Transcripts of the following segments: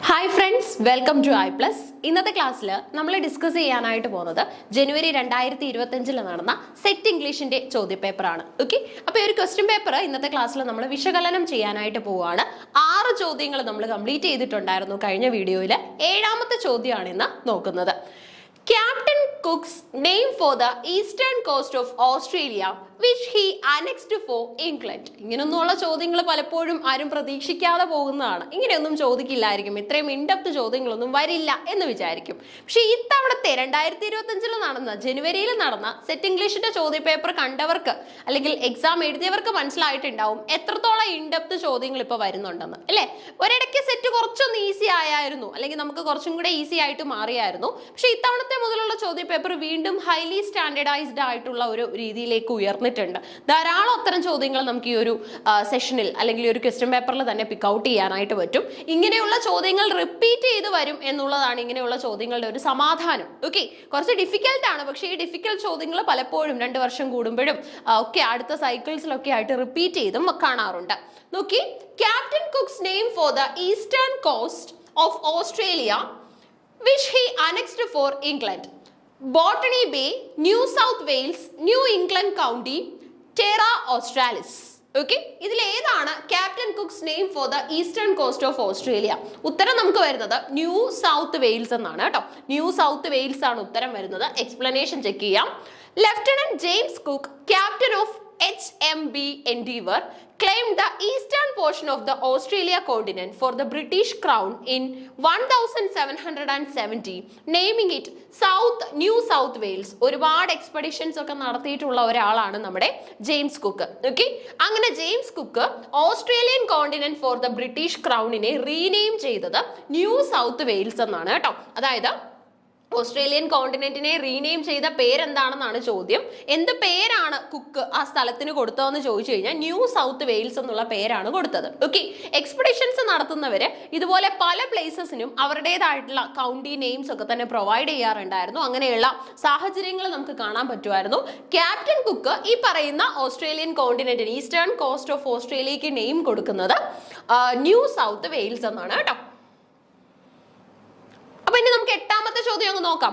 Hi friends, welcome to I plus. ഇന്നത്തെ ക്ലാസ്സിൽ നമ്മൾ ഡിസ്കസ് ചെയ്യാനായിട്ട് പോകുന്നത് ജനുവരി 2025 നടന്ന സെറ്റ് ഇംഗ്ലീഷിന്റെ ചോദ്യപേപ്പറാണ്. ഓക്കെ, അപ്പോൾ ഈ ഒരു ക്വസ്റ്റ്യൻ പേപ്പർ ഇന്നത്തെ ക്ലാസ്സിൽ നമ്മൾ വിശകലനം ചെയ്യാനായിട്ട് പോവുകയാണ്. 6 ചോദ്യങ്ങൾ നമ്മൾ കംപ്ലീറ്റ് ചെയ്തിട്ടുണ്ടായിരുന്നു കഴിഞ്ഞ വീഡിയോയിൽ. 7ാമത്തെ ചോദ്യമാണ് ഇന്ന് നോക്കുന്നത്. Captain Cook's name for the eastern coast of Australia which he annexed for England. ഇങ്ങനെയൊന്നുമുള്ള ചോദ്യങ്ങൾ പലപ്പോഴും ആരും പ്രതീക്ഷിക്കാതെ പോകുന്നതാണ്. ഇങ്ങനെയൊന്നും ചോദിക്കില്ലായിരിക്കും, ഇത്രയും ഇൻഡെപ്ത് ചോദ്യങ്ങളൊന്നും വരില്ല എന്ന് വിചാരിക്കും. പക്ഷെ ഇത്തവണത്തെ 2025 നടന്ന ജനുവരിയിൽ നടന്ന സെറ്റ് ഇംഗ്ലീഷിന്റെ ചോദ്യപേപ്പർ കണ്ടവർക്ക് അല്ലെങ്കിൽ എക്സാം എഴുതിയവർക്ക് മനസ്സിലായിട്ടുണ്ടാവും എത്രത്തോളം ഇൻഡെപ്ത് ചോദ്യങ്ങൾ ഇപ്പൊ വരുന്നുണ്ടെന്ന്, അല്ലേ? ഒരിടയ്ക്ക് സെറ്റ് കുറച്ചൊന്ന് ഈസി ആയിരുന്നു, അല്ലെങ്കിൽ നമുക്ക് കുറച്ചും കൂടെ ഈസി ആയിട്ട് മാറിയായിരുന്നു. പക്ഷെ ഇത്തവണത്തെ മുതലുള്ള ചോദ്യപേപ്പർ വീണ്ടും ഹൈലി സ്റ്റാൻഡേർഡൈസ്ഡ് ആയിട്ടുള്ള ഒരു രീതിയിലേക്ക് ഉയർന്നിട്ടുണ്ട്. ധാരാളം അത്തരം ചോദ്യങ്ങൾ നമുക്ക് ഈ ഒരു സെഷനിൽ അല്ലെങ്കിൽ ഒരു ക്വസ്റ്റ്യൻ പേപ്പറിൽ തന്നെ പിക്ക് ഔട്ട് ചെയ്യാനായിട്ട് പറ്റും. ഇങ്ങനെയുള്ള ചോദ്യങ്ങൾ റിപ്പീറ്റ് ചെയ്ത് വരും എന്നുള്ളതാണ് ഇങ്ങനെയുള്ള ചോദ്യങ്ങളുടെ ഒരു സമാധാനം. ഓക്കെ, കുറച്ച് ഡിഫിക്കൽട്ട് ആണ്, പക്ഷേ ഈ ഡിഫിക്കൽട്ട് ചോദ്യങ്ങൾ പലപ്പോഴും 2 വർഷം കൂടുമ്പോഴും ഒക്കെ അടുത്ത സൈക്കിൾസിലൊക്കെ ആയിട്ട് റിപ്പീറ്റ് ചെയ്തും കാണാറുണ്ട്. നോക്കി, captain cooks name for the eastern coast of Australia which he annexed for England. Botany Bay, New South Wales, New England County, Terra Australis. Okay, ഇതിൽ ഏതാണ് captain cooks name for the eastern coast of Australia? ഉത്തരം നമുക്ക് വരുന്നത് new South Wales എന്നാണ് കേട്ടോ. New South Wales ആണ് ഉത്തരം വരുന്നത്. എക്സ്പ്ലനേഷൻ ചെക്ക് ചെയ്യാം. Lieutenant James cook, captain of HMB Endeavour, claimed the eastern portion of the Australia continent for the British Crown in 1770, naming it New South Wales. ഒരുപാട് expeditions ഒക്കെ നടത്തിയിട്ടുള്ള ഒരാളാണ് നമ്മുടെ James Cook. Okay, അങ്ങനെ James Cook Australian continent for the British ക്രൗണിനെ rename ചെയ്തത് New South Wales എന്നാണ് കേട്ടോ. അതായത് ഓസ്ട്രേലിയൻ കോണ്ടിനെന്റിനെ റീനെയിം ചെയ്ത പേരെന്താണെന്നാണ് ചോദ്യം. എന്ത് പേരാണ് കുക്ക് ആ സ്ഥലത്തിന് കൊടുത്തതെന്ന് ചോദിച്ചു കഴിഞ്ഞാൽ ന്യൂ സൗത്ത് വെയിൽസ് എന്നുള്ള പേരാണ് കൊടുത്തത്. ഓക്കെ, എക്സ്പെഡിഷൻസ് നടത്തുന്നവര് ഇതുപോലെ പല പ്ലേസസിനും അവരുടേതായിട്ടുള്ള കൗണ്ടി നെയിംസ് ഒക്കെ തന്നെ പ്രൊവൈഡ് ചെയ്യാറുണ്ടായിരുന്നു. അങ്ങനെയുള്ള സാഹചര്യങ്ങൾ നമുക്ക് കാണാൻ പറ്റുമായിരുന്നു. ക്യാപ്റ്റൻ കുക്ക് ഈ പറയുന്ന ഓസ്ട്രേലിയൻ കോണ്ടിനെന്റിന് ഈസ്റ്റേൺ കോസ്റ്റ് ഓഫ് ഓസ്ട്രേലിയക്ക് നെയിം കൊടുക്കുന്നത് ന്യൂ സൗത്ത് വെയിൽസ് എന്നാണ് കേട്ടോ. അപ്പൊ ഇനി നമുക്ക് 8ാമത്തെ ചോദ്യം അങ്ങ് നോക്കാം.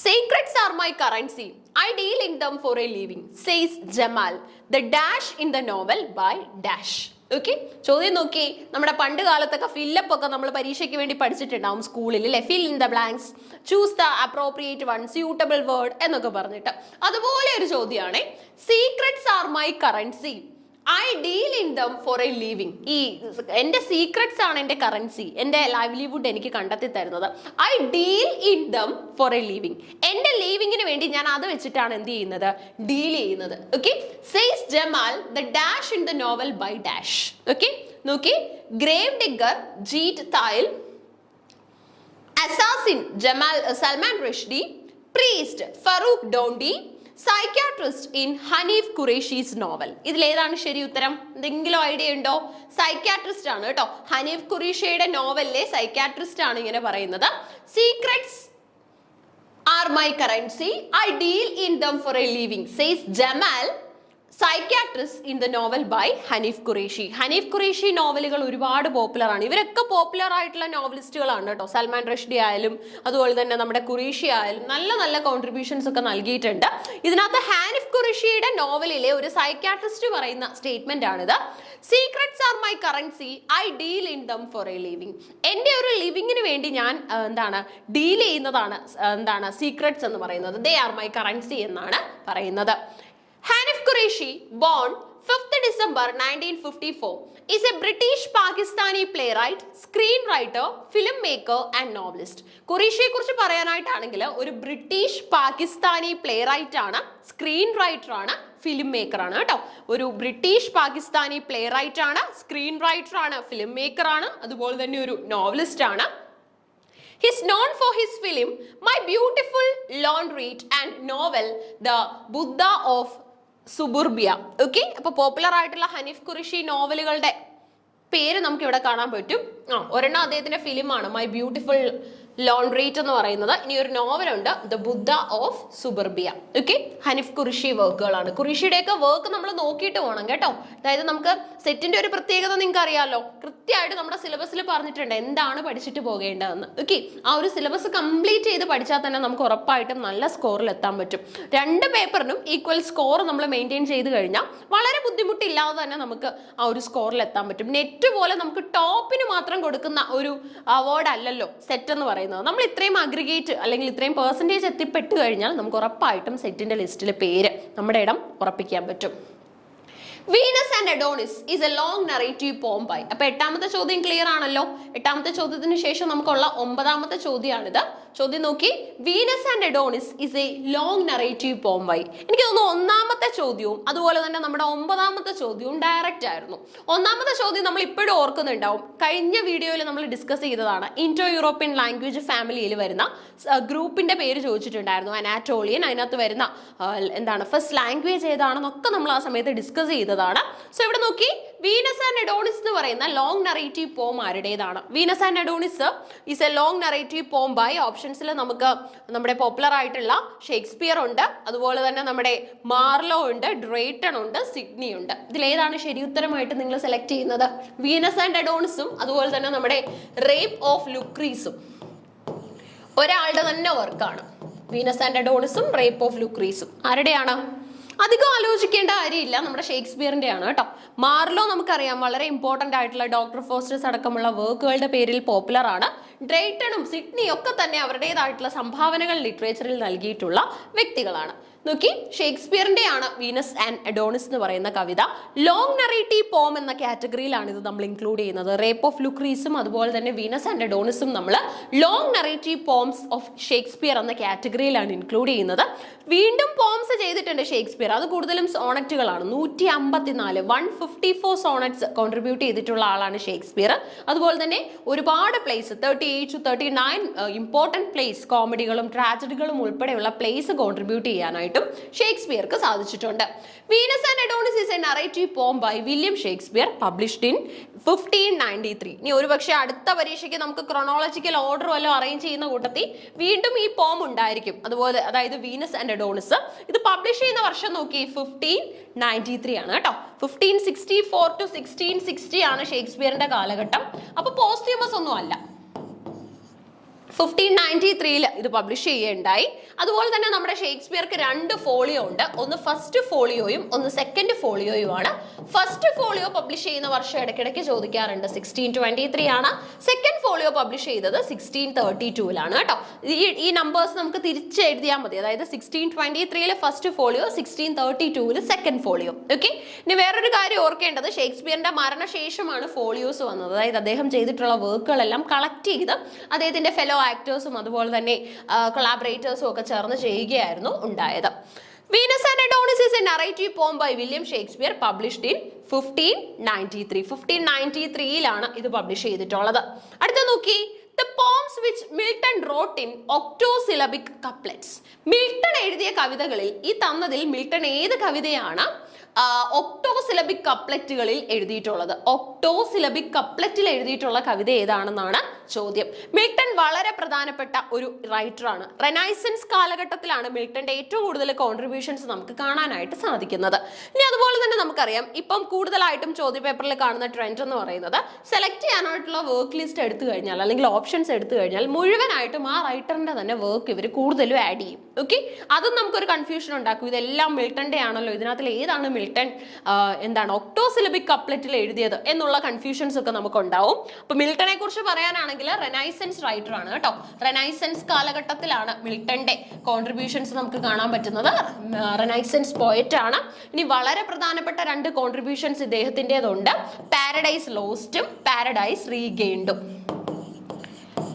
Secrets are my currency. I deal in them for a living, says Jamal. The dash in the novel by dash. Okay, ചോദ്യം നോക്കി. നമ്മുടെ പണ്ട് കാലത്തൊക്കെ ഫില്ലപ്പ് ഒക്കെ നമ്മൾ പരീക്ഷയ്ക്ക് വേണ്ടി പഠിച്ചിട്ടുണ്ടാവും സ്കൂളിൽ, അല്ലെ? Fill in the blanks, choose the appropriate one, suitable word എന്നൊക്കെ പറഞ്ഞിട്ട്. അതുപോലെ ഒരു ചോദ്യമാണ്. Secrets are my currency, I deal in them for a living. ഈ എൻ്റെ സീക്രട്സ് ആണ് എൻ്റെ കറൻസി, എൻ്റെ ലൈവ്ലിഹുഡ് എനിക്ക് കണ്ടെത്തി തരുന്നത്. I deal in them for a living. എൻ്റെ ലിവിങ്ങിന് വേണ്ടി ഞാൻ അത് വെച്ചിട്ടാണ് എന്ത് ചെയ്യുന്നത്? ഡീൽ ചെയ്യുന്നത്. Okay, says Jamal the dash in the novel by dash. Okay, നോക്കി. Grave digger Jeet Thayil, assassin Salman Rushdie, priest Farrukh Dhondy, psychiatrist in Hanif Kureishi's novel. ഇതിലേതാണ് ശരി ഉത്തരം? എന്തെങ്കിലും ഐഡിയ ഉണ്ടോ? സൈക്യാട്രിസ്റ്റ് ആണ് കേട്ടോ. ഹനീഫ് ഖുറേഷിയുടെ നോവലിലെ സൈക്യാട്രിസ്റ്റ് ആണ് ഇങ്ങനെ പറയുന്നത്. Secrets are my currency, I deal in them for a living, says Jamal, psychiatrist in the novel by Hanif Kureishi. Hanif Kureishi നോവലുകൾ ഒരുപാട് പോപ്പുലർ ആണ്. ഇവരൊക്കെ പോപ്പുലർ ആയിട്ടുള്ള നോവലിസ്റ്റുകളാണ് കേട്ടോ. സൽമാൻ റഷ്ദി ആയാലും അതുപോലെ തന്നെ നമ്മുടെ ഖുറേഷി ആയാലും നല്ല നല്ല കോൺട്രിബ്യൂഷൻസ് ഒക്കെ നൽകിയിട്ടുണ്ട്. ഇതിനകത്ത് ഹനീഫ് ഖുറേഷിയുടെ നോവലിലെ ഒരു സൈക്യാട്രിസ്റ്റ് പറയുന്ന സ്റ്റേറ്റ്മെന്റ് ആണിത്. Secrets are my currency, I deal in them for a living. എൻ്റെ ഒരു ലിവിങ്ങിന് വേണ്ടി ഞാൻ ഡീൽ ചെയ്യുന്നതാണ് സീക്രട്സ് എന്ന് പറയുന്നത്. ദേ ആർ മൈ കറൻസി എന്നാണ് പറയുന്നത്. Hanif Qureshi, born 5th December 1954, is a British Pakistani playwright, screenwriter, filmmaker and novelist. ഖുറേഷിയെ കുറിച്ച് പറയാനായിട്ടാണെങ്കിൽ ഒരു ബ്രിട്ടീഷ് പാകിസ്ഥാനി പ്ലേറൈറ്റ് ആണ്, സ്ക്രീൻ റൈറ്റർ ആണ്, ഫിലിം മേക്കർ ആണ് കേട്ടോ. ഒരു ബ്രിട്ടീഷ് പാകിസ്ഥാനി പ്ലേറൈറ്റ് ആണ്, സ്ക്രീൻ റൈറ്റർ ആണ്, ഫിലിം മേക്കർ ആണ്, അതുപോലെ തന്നെ ഒരു നോവലിസ്റ്റ് ആണ്. He is known for his film My Beautiful Laundrette and novel The Buddha of Suburbia. Okay, അപ്പൊ പോപ്പുലർ ആയിട്ടുള്ള ഹനീഫ് ഖുറേഷി നോവലുകളുടെ പേര് നമുക്ക് ഇവിടെ കാണാൻ പറ്റും. ഒരെണ്ണം അദ്ദേഹത്തിന്റെ ഫിലിമാണ് മൈ ബ്യൂട്ടിഫുൾ ലോൺറേറ്റ് എന്ന് പറയുന്നത്. ഇനി ഒരു നോവലുണ്ട്, the Buddha of Suburbia. Okay, Hanif Kureishi വർക്കുകളാണ്. ഖുറേഷിയുടെയൊക്കെ വർക്ക് നമ്മൾ നോക്കിയിട്ട് പോകണം കേട്ടോ. അതായത് നമുക്ക് സെറ്റിന്റെ ഒരു പ്രത്യേകത നിങ്ങൾക്ക് അറിയാമല്ലോ, കൃത്യമായിട്ട് നമ്മുടെ സിലബസിൽ പറഞ്ഞിട്ടുണ്ട് എന്താണ് പഠിച്ചിട്ട് പോകേണ്ടതെന്ന്. ഓക്കെ, ആ ഒരു സിലബസ് കംപ്ലീറ്റ് ചെയ്ത് പഠിച്ചാൽ തന്നെ നമുക്ക് ഉറപ്പായിട്ടും നല്ല സ്കോറിൽ എത്താൻ പറ്റും. രണ്ട് പേപ്പറിനും ഈക്വൽ സ്കോർ നമ്മൾ മെയിൻറ്റെയിൻ ചെയ്ത് കഴിഞ്ഞാൽ വളരെ ബുദ്ധിമുട്ടില്ലാതെ തന്നെ നമുക്ക് ആ ഒരു സ്കോറിൽ എത്താൻ പറ്റും. നെറ്റ് പോലെ നമുക്ക് ടോപ്പിന് മാത്രം കൊടുക്കുന്ന ഒരു അവാർഡ് അല്ലല്ലോ സെറ്റ് എന്ന് പറയുന്നത്. നമ്മൾ ഇത്രയും അഗ്രിഗേറ്റ് അല്ലെങ്കിൽ ഇത്രയും പെർസെൻറ്റേജ് എത്തിപ്പെട്ട് കഴിഞ്ഞാൽ നമുക്ക് ഉറപ്പായിട്ടും സെറ്റിന്റെ ലിസ്റ്റിൽ പേര് നമ്മുടെ ഇടം ഉറപ്പിക്കാൻ പറ്റും. Venus and Adonis is a long narrative poem by. അപ്പൊ എട്ടാമത്തെ ചോദ്യം ക്ലിയർ ആണല്ലോ. എട്ടാമത്തെ ചോദ്യത്തിന് ശേഷം നമുക്കുള്ള 9ാമത്തെ ചോദ്യമാണിത്. ചോദ്യം നോക്കി, Venus and Adonis is a long narrative poem by. എനിക്ക് തോന്നുന്നു 1ാമത്തെ ചോദ്യവും അതുപോലെ തന്നെ നമ്മുടെ 9ാമത്തെ ചോദ്യവും ഡയറക്റ്റ് ആയിരുന്നു. 1ാമത്തെ ചോദ്യം നമ്മൾ ഇപ്പോഴും ഓർക്കുന്നുണ്ടാവും, കഴിഞ്ഞ വീഡിയോയിൽ നമ്മൾ ഡിസ്കസ് ചെയ്തതാണ്. ഇൻഡോ യൂറോപ്യൻ ലാംഗ്വേജ് ഫാമിലിയിൽ വരുന്ന ഗ്രൂപ്പിന്റെ പേര് ചോദിച്ചിട്ടുണ്ടായിരുന്നു, അനാറ്റോളിയൻ. അതിനകത്ത് വരുന്ന എന്താണ് ഫസ്റ്റ് ലാംഗ്വേജ് ഏതാണെന്നൊക്കെ നമ്മൾ ആ സമയത്ത് ഡിസ്കസ് ചെയ്തതാണ്. സോ ഇവിടെ നോക്കി, വീനസ് ആൻഡ് അഡോണിസ് എന്ന് പറയുന്ന ലോങ് നറേറ്റീവ് പോം ആരുടേതാണ്? Venus and Adonis is a long narrative poem by. ഓപ്ഷൻസിൽ നമുക്ക് നമ്മുടെ പോപ്പുലർ ആയിട്ടുള്ള ഷേക്സ്പിയർ ഉണ്ട്, അതുപോലെ തന്നെ നമ്മുടെ മാർലോ ഉണ്ട്, ഡ്രേറ്റൺ ഉണ്ട്, സിഡ്നി ഉണ്ട്. ഇതിലേതാണ് ശരി ഉത്തരമായിട്ട് നിങ്ങൾ സെലക്ട് ചെയ്യുന്നത്? വീനസ് ആൻഡ് അഡോണിസും അതുപോലെ തന്നെ നമ്മുടെ റേപ്പ് ഓഫ് ലുക്രീസും ഒരാളുടെ തന്നെ വർക്കാണ്. വീനസ് ആൻഡ് അഡോണിസും റേപ്പ് ഓഫ് ലുക്രീസും ആരുടെയാണ്? അധികം ആലോചിക്കേണ്ട കാര്യമില്ല, നമ്മുടെ ഷേക്സ്പിയറിന്റെ ആണ് കേട്ടോ. മാർലോ നമുക്കറിയാം, വളരെ ഇമ്പോർട്ടന്റ് ആയിട്ടുള്ള ഡോക്ടർ ഫോസ്റ്റേഴ്സ് അടക്കമുള്ള വർക്കുകളുടെ പേരിൽ പോപ്പുലർ ആണ്. ഡ്രേറ്റണും സിഡ്നിയും ഒക്കെ തന്നെ അവരുടേതായിട്ടുള്ള സംഭാവനകൾ ലിറ്ററേച്ചറിൽ നൽകിയിട്ടുള്ള വ്യക്തികളാണ്. നോക്കി, ഷേക്സ്പിയറിന്റെ ആണ് വീനസ് ആൻഡ് അഡോണിസ് എന്ന് പറയുന്ന കവിത. ലോങ് നറേറ്റീവ് പോം എന്ന കാറ്റഗറിയിലാണ് ഇത് നമ്മൾ ഇൻക്ലൂഡ് ചെയ്യുന്നത്. റേപ്പ് ഓഫ് ലുക്രീസും അതുപോലെ തന്നെ വീനസ് ആൻഡ് അഡോണിസും നമ്മൾ long narrative poems of Shakespeare എന്ന കാറ്റഗറിയിലാണ് ഇൻക്ലൂഡ് ചെയ്യുന്നത്. വീണ്ടും പോംസ് ചെയ്തിട്ടുണ്ട് ഷേക്സ്പിയർ, അത് കൂടുതലും സോണറ്റുകളാണ്. 154 154 സോണറ്റ്സ് കോൺട്രിബ്യൂട്ട് ചെയ്തിട്ടുള്ള ആളാണ് ഷേക്സ്പിയർ. അതുപോലെ തന്നെ ഒരുപാട് പ്ലേസ് 38 to 39 ഇമ്പോർട്ടൻറ്റ് പ്ലേസ്, കോമഡികളും ട്രാജഡികളും ഉൾപ്പെടെയുള്ള പ്ലേസ് കോൺട്രിബ്യൂട്ട് ചെയ്യാനായിട്ട് ഷേക്സ്പിയർക്ക് സാധിച്ചിട്ടുണ്ട്. Venus and Adonis is a narrative poem by William Shakespeare, published in 1593. ഇനി ഒരുപക്ഷെ അടുത്ത പരീക്ഷയ്ക്ക് നമുക്ക് ക്രോണോളജിക്കൽ ഓർഡർ വല്ലതും അറേഞ്ച് ചെയ്യുന്ന കൂട്ടത്തിൽ വീണ്ടും ഈ പോം ഉണ്ടായിരിക്കും. അതുപോലെ അതായത് വീനസ് ആൻഡ് അഡോണിസ് ഇത് പബ്ലിഷ് ചെയ്യുന്ന വർഷം നോക്കി 1593 ആണ് കേട്ടോ. 1564 to 1660 ആണ് ഷേക്സ്പിയറിന്റെ കാലഘട്ടം. അപ്പൊ പോസ്റ്റ്യൂമസ് ഒന്നും അല്ല. 1593 ഇത് പബ്ലിഷ് ചെയ്യുകയുണ്ടായി. അതുപോലെ തന്നെ നമ്മുടെ ഷേക്സ്പിയർക്ക് 2 ഫോളിയോ ഉണ്ട്. ഒന്ന് ഫസ്റ്റ് ഫോളിയോയും ഒന്ന് സെക്കൻഡ് ഫോളിയോയുമാണ്. ഫസ്റ്റ് ഫോളിയോ പബ്ലിഷ് ചെയ്യുന്ന വർഷം ഇടയ്ക്കിടയ്ക്ക് ചോദിക്കാറുണ്ട്. 1623 ആണ്. സെക്കൻഡ് ഫോളിയോ പബ്ലിഷ് ചെയ്തത് 1632 കേട്ടോ. ഈ നമ്പേഴ്സ് നമുക്ക് തിരിച്ച് എഴുതിയാൽ മതി. അതായത് 1623 first folio, 1632 second folio. Okay, ഇനി വേറൊരു കാര്യം ഓർക്കേണ്ടത്, ഷേക്സ്പിയറിന്റെ മരണശേഷമാണ് ഫോളിയോസ് വന്നത്. അതായത് അദ്ദേഹം ചെയ്തിട്ടുള്ള വർക്കുകളെല്ലാം കളക്ട് ചെയ്ത് അദ്ദേഹത്തിന്റെ ഫെലോ ആക്ടേഴ്സും അതുപോലെ തന്നെ കൊളാബറേറ്റേഴ്സും ഒക്കെ ചേർന്ന് ചെയ്യുകയായിരുന്നു ഉണ്ടായത്. Venus and Adonis is a narrative poem by William Shakespeare, published in 1593. 1593 ഇത് പബ്ലിഷ് ചെയ്തിട്ടുള്ളത്. അടുത്ത നോക്കി, the poems which Milton wrote in octosyllabic couplets. Milton എഴുതിയ കവിതകളിൽ ഈ തന്നതിൽ മിൽട്ടൺ ഏത് കവിതയാണ് ഒക്ടോസിലബിക് കപ്ലറ്റുകളിൽ എഴുതിയിട്ടുള്ളത്? ഒക്ടോസിലബിക് കപ്ലറ്റിൽ എഴുതിയിട്ടുള്ള കവിത ഏതാണെന്നാണ് ചോദ്യം. മിൽട്ടൺ വളരെ പ്രധാനപ്പെട്ട ഒരു റൈറ്ററാണ്. റെനൈസൻസ് കാലഘട്ടത്തിലാണ് മിൽട്ടന്റെ ഏറ്റവും കൂടുതൽ കോൺട്രിബ്യൂഷൻസ് നമുക്ക് കാണാനായിട്ട് സാധിക്കുന്നത്. ഇനി അതുപോലെ തന്നെ നമുക്കറിയാം, ഇപ്പം കൂടുതലായിട്ടും ചോദ്യപേപ്പറിൽ കാണുന്ന ട്രെൻഡ് എന്ന് പറയുന്നത് സെലക്ട് ചെയ്യാനായിട്ടുള്ള വർക്ക് ലിസ്റ്റ് എടുത്തു കഴിഞ്ഞാൽ അല്ലെങ്കിൽ ഓപ്ഷൻസ് എടുത്തു കഴിഞ്ഞാൽ മുഴുവനായിട്ടും ആ റൈറ്ററിന്റെ തന്നെ വർക്ക് ഇവർ കൂടുതലും ആഡ് ചെയ്യും. ഓക്കെ, അതും നമുക്കൊരു കൺഫ്യൂഷൻ ഉണ്ടാക്കും. ഇതെല്ലാം മിൽട്ടന്റെ ആണല്ലോ, ഇതിനകത്തിൽ ഏതാണ് മിൽട്ടൺ ഒക്ടോസിലബിക് കപ്ലറ്റിൽ എഴുതിയത് എന്നുള്ള കൺഫ്യൂഷൻസ് ഒക്കെ നമുക്ക് ഉണ്ടാവും. അപ്പൊ മിൽട്ടനെ കുറിച്ച് പറയാനാണെങ്കിൽ റെനൈസൻസ് റൈറ്റർ ആണ് കേട്ടോ. റെനൈസൻസ് കാലഘട്ടത്തിലാണ് മിൽട്ടന്റെ കോൺട്രിബ്യൂഷൻസ് നമുക്ക് കാണാൻ പറ്റുന്നത്. റെനൈസൻസ് പോയറ്റ് ആണ്. ഇനി വളരെ പ്രധാനപ്പെട്ട 2 കോൺട്രിബ്യൂഷൻസ് ഇദ്ദേഹത്തിൻ്റെതുണ്ട്. പാരഡൈസ് ലോസ്റ്റും പാരഡൈസ് റീഗെയിൻഡും.